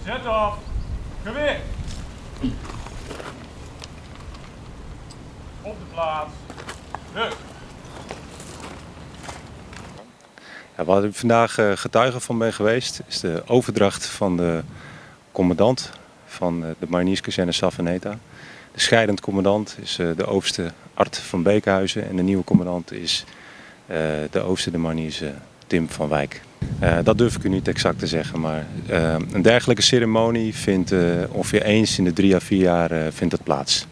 Zet op. Gewicht. Op de plaats. Druk. Ja, waar ik vandaag getuige van ben geweest, is de overdracht van de commandant van de Marinierskazerne Savaneta. De scheidend commandant is de overste Art van Beekhuizen en de nieuwe commandant is de overste de Mariniers Tim van Wijk. Dat durf ik u niet exact te zeggen, maar een dergelijke ceremonie vindt ongeveer eens in de 3 à 4 jaar vindt dat plaats.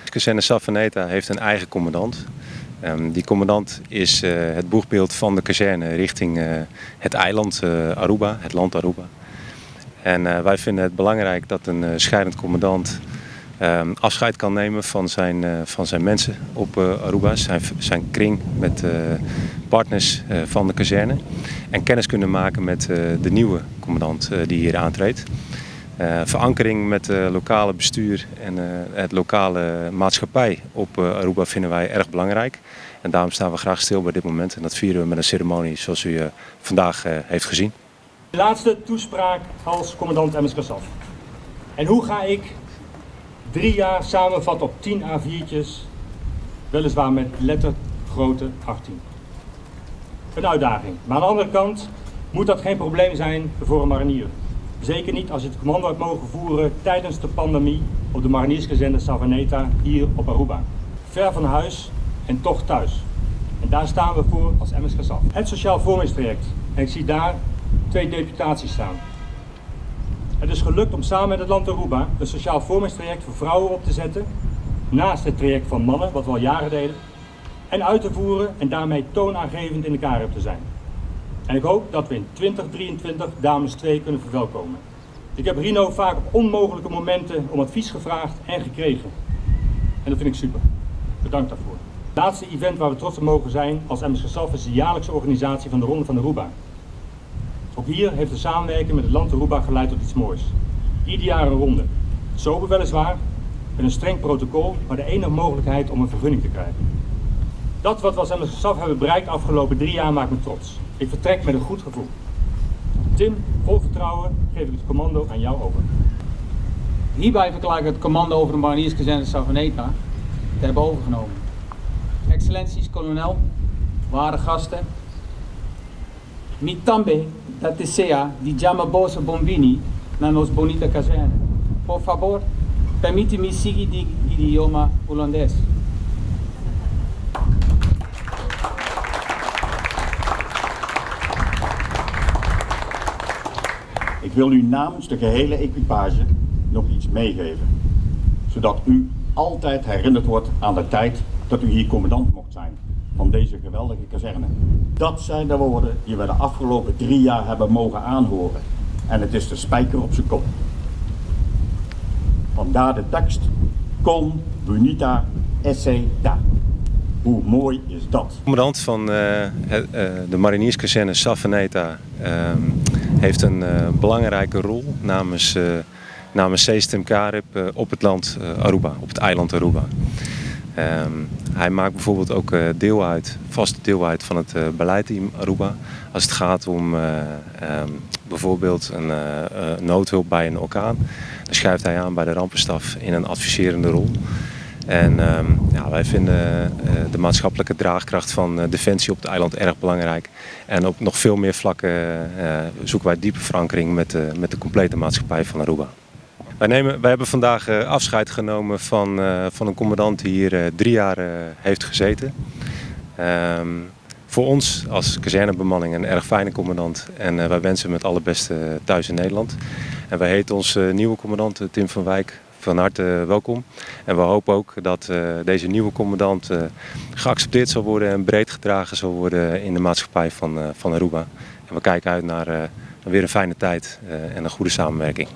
De kazerne Savaneta heeft een eigen commandant. Die commandant is het boegbeeld van de kazerne richting het eiland Aruba, het land Aruba. En wij vinden het belangrijk dat een scheidend commandant afscheid kan nemen van zijn mensen op Aruba, zijn kring met partners van de kazerne. En kennis kunnen maken met de nieuwe commandant die hier aantreedt. Verankering met het lokale bestuur en het lokale maatschappij op Aruba vinden wij erg belangrijk. En daarom staan we graag stil bij dit moment en dat vieren we met een ceremonie zoals u vandaag heeft gezien. De laatste toespraak als commandant MSKSAF. En hoe ga ik 3 jaar samenvatten op 10 A4'tjes, weliswaar met lettergrootte 18. Een uitdaging. Maar aan de andere kant moet dat geen probleem zijn voor een marinier. Zeker niet als je het commando hebt mogen voeren tijdens de pandemie op de Marinierskazerne Savaneta hier op Aruba. Ver van huis en toch thuis. En daar staan we voor als MSKSAF. Het sociaal vormingstraject. En ik zie daar 2 deputaties staan. Het is gelukt om samen met het land Aruba een sociaal vormingstraject voor vrouwen op te zetten, naast het traject van mannen, wat we al jaren deden, en uit te voeren en daarmee toonaangevend in de Carib te zijn. En ik hoop dat we in 2023 dames 2 kunnen verwelkomen. Ik heb Rino vaak op onmogelijke momenten om advies gevraagd en gekregen. En dat vind ik super. Bedankt daarvoor. Het laatste event waar we trots op mogen zijn als MSKSAF is de jaarlijkse organisatie van de Ronde van Aruba. Ook hier heeft de samenwerking met het land Aruba geleid tot iets moois. Ieder jaar een ronde. Sober weliswaar, met een streng protocol, maar de enige mogelijkheid om een vergunning te krijgen. Dat wat we als MSKSAF hebben bereikt de afgelopen 3 jaar maakt me trots. Ik vertrek met een goed gevoel. Tim, vol vertrouwen geef ik het commando aan jou over. Hierbij verklaar ik het commando over de Marinierskazerne Savaneta te hebben overgenomen. Excellenties, kolonel, waarde gasten. Mi tambe dat desea di Jamabosa Bombini na nos bonita kazerne. Por favor, permite-me seguir di idioma holandês. Ik wil u namens de gehele equipage nog iets meegeven, zodat u altijd herinnerd wordt aan de tijd dat u hier commandant mocht zijn van deze geweldige kazerne. Dat zijn de woorden die we de afgelopen 3 jaar hebben mogen aanhoren en het is de spijker op zijn kop. Vandaar de tekst, con bonita esse da. Hoe mooi is dat? De commandant van de Marinierskazerne Savaneta heeft een belangrijke rol namens CSTM Carib op het land Aruba, op het eiland Aruba. Hij maakt bijvoorbeeld ook vast deel uit van het beleidsteam Aruba. Als het gaat om bijvoorbeeld een noodhulp bij een orkaan, dan schuift hij aan bij de rampenstaf in een adviserende rol. En wij vinden de maatschappelijke draagkracht van Defensie op het eiland erg belangrijk. En op nog veel meer vlakken zoeken wij diepe verankering met de complete maatschappij van Aruba. Wij hebben vandaag afscheid genomen van een commandant die hier 3 jaar heeft gezeten. Voor ons als kazernebemanning een erg fijne commandant en wij wensen hem het allerbeste thuis in Nederland. En wij heten onze nieuwe commandant Tim van Wijk van harte welkom. En we hopen ook dat deze nieuwe commandant geaccepteerd zal worden en breed gedragen zal worden in de maatschappij van Aruba. En we kijken uit naar weer een fijne tijd en een goede samenwerking.